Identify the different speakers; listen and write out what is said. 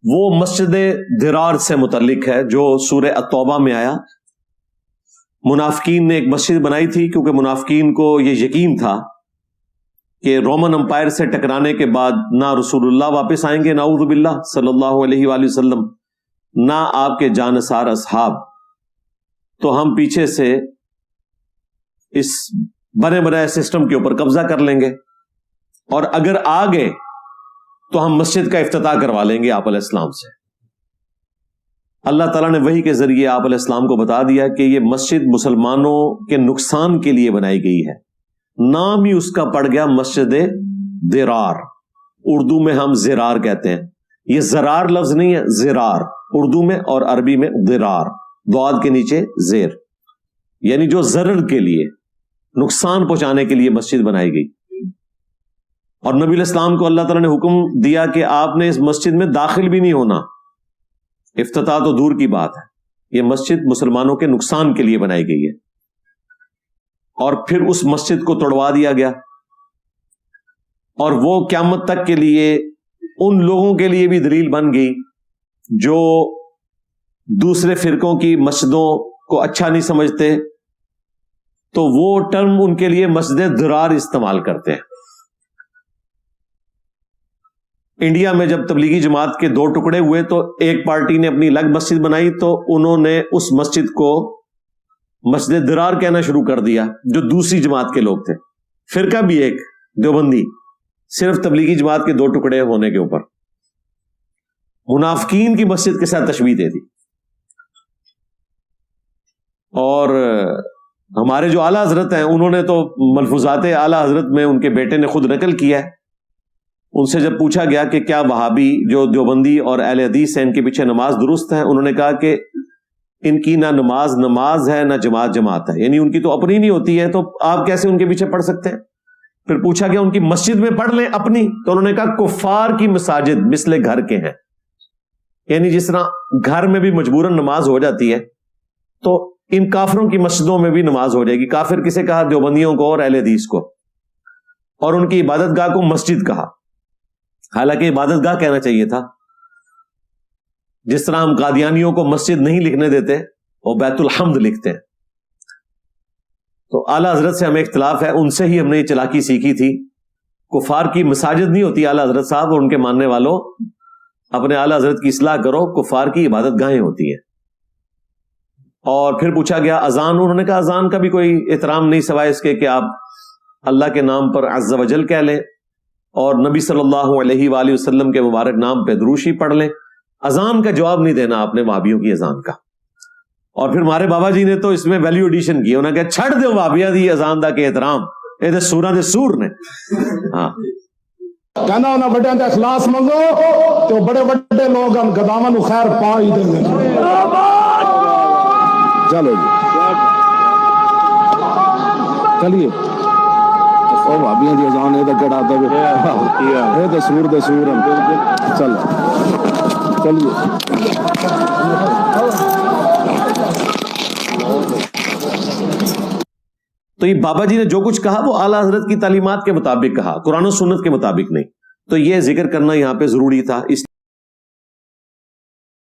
Speaker 1: وہ مسجد درار سے متعلق ہے جو سورہ التوبہ میں آیا. منافقین نے ایک مسجد بنائی تھی کیونکہ منافقین کو یہ یقین تھا کہ رومن امپائر سے ٹکرانے کے بعد نہ رسول اللہ واپس آئیں گے نعوذ باللہ صلی اللہ علیہ وآلہ وسلم، نہ آپ کے جانثار اصحاب، تو ہم پیچھے سے اس بنے بنائے سسٹم کے اوپر قبضہ کر لیں گے، اور اگر آ گئے تو ہم مسجد کا افتتاح کروا لیں گے آپ علیہ السلام سے. اللہ تعالیٰ نے وحی کے ذریعے آپ علیہ السلام کو بتا دیا کہ یہ مسجد مسلمانوں کے نقصان کے لیے بنائی گئی ہے. نام ہی اس کا پڑ گیا مسجد درار، اردو میں ہم زرار کہتے ہیں. یہ زرار لفظ نہیں ہے، زرار اردو میں اور عربی میں درار، ضاد کے نیچے زیر، یعنی جو ضرر کے لیے، نقصان پہنچانے کے لیے مسجد بنائی گئی. اور نبی علیہ السلام کو اللہ تعالیٰ نے حکم دیا کہ آپ نے اس مسجد میں داخل بھی نہیں ہونا. افتتاح تو دور کی بات ہے، یہ مسجد مسلمانوں کے نقصان کے لیے بنائی گئی ہے. اور پھر اس مسجد کو توڑوا دیا گیا، اور وہ قیامت تک کے لیے ان لوگوں کے لیے بھی دلیل بن گئی جو دوسرے فرقوں کی مسجدوں کو اچھا نہیں سمجھتے، تو وہ ٹرم ان کے لیے مسجد درار استعمال کرتے ہیں. انڈیا میں جب تبلیغی جماعت کے دو ٹکڑے ہوئے تو ایک پارٹی نے اپنی الگ مسجد بنائی، تو انہوں نے اس مسجد کو مسجد درار کہنا شروع کر دیا. جو دوسری جماعت کے لوگ تھے، فرقہ بھی ایک دیوبندی، صرف تبلیغی جماعت کے دو ٹکڑے ہونے کے اوپر منافقین کی مسجد کے ساتھ تشبیہ دے دی. اور ہمارے جو اعلیٰ حضرت ہیں انہوں نے تو ملفوظات اعلیٰ حضرت میں ان کے بیٹے نے خود نقل کیا ہے. ان سے جب پوچھا گیا کہ کیا وہابی جو دیوبندی اور اہل حدیث ہیں ان کے پیچھے نماز درست ہے، انہوں نے کہا کہ ان کی نہ نماز ہے نہ جماعت ہے، یعنی ان کی تو اپنی نہیں ہوتی ہے، تو آپ کیسے ان کے پیچھے پڑھ سکتے ہیں؟ پھر پوچھا گیا ان کی مسجد میں پڑھ لیں اپنی، تو انہوں نے کہا کفار کی مساجد مثل گھر کے ہیں، یعنی جس طرح گھر میں بھی مجبوراً نماز ہو جاتی ہے تو ان کافروں کی مسجدوں میں بھی نماز ہو جائے گی. کافر کسے کہا؟ دیوبندیوں کو اور اہل حدیث کو. اور ان کی عبادت گاہ کو مسجد کہا، حالانکہ عبادت گاہ کہنا چاہیے تھا. جس طرح ہم قادیانیوں کو مسجد نہیں لکھنے دیتے، وہ بیت الحمد لکھتے ہیں. تو اعلیٰ حضرت سے ہمیں اختلاف ہے، ان سے ہی ہم نے یہ چلاکی سیکھی تھی. کفار کی مساجد نہیں ہوتی اعلیٰ حضرت صاحب، اور ان کے ماننے والوں اپنے اعلیٰ حضرت کی اصلاح کرو، کفار کی عبادت گاہیں ہوتی ہیں. اور پھر پوچھا گیا اذان، انہوں نے کہا اذان کا بھی کوئی احترام نہیں سوائے اس کے کہ آپ اللہ کے نام پر عز و جل کہہ لیں اور نبی صلی اللہ علیہ وآلہ وسلم کے مبارک نام پہ دروشی پڑھ لیں. اذان کا جواب نہیں دینا آپ نے وہابیوں کی اذان کا. اور پھر ہمارے بابا جی نے تو اس میں ویلیو ایڈیشن کی، انہوں نے کہا چھڑ دے وہابیاں دی اذان دا کے احترام، یہ تے سوراں دے سور نے. ہاں
Speaker 2: کہنا انہاں بڑیاں تے اخلاص منگو تو بڑے بڑے لوگ ہم گداواں نو خیر پا ہی دیں گے. چلو جی چلیے، او بھابیاں دی اذان اے تے کیڑا تے اے تے سور دے سور ہیں. چلو چلیے.
Speaker 1: تو یہ بابا جی نے جو کچھ کہا وہ اعلیٰ حضرت کی تعلیمات کے مطابق کہا، قرآن و سنت کے مطابق نہیں. تو یہ ذکر کرنا یہاں پہ ضروری تھا. اس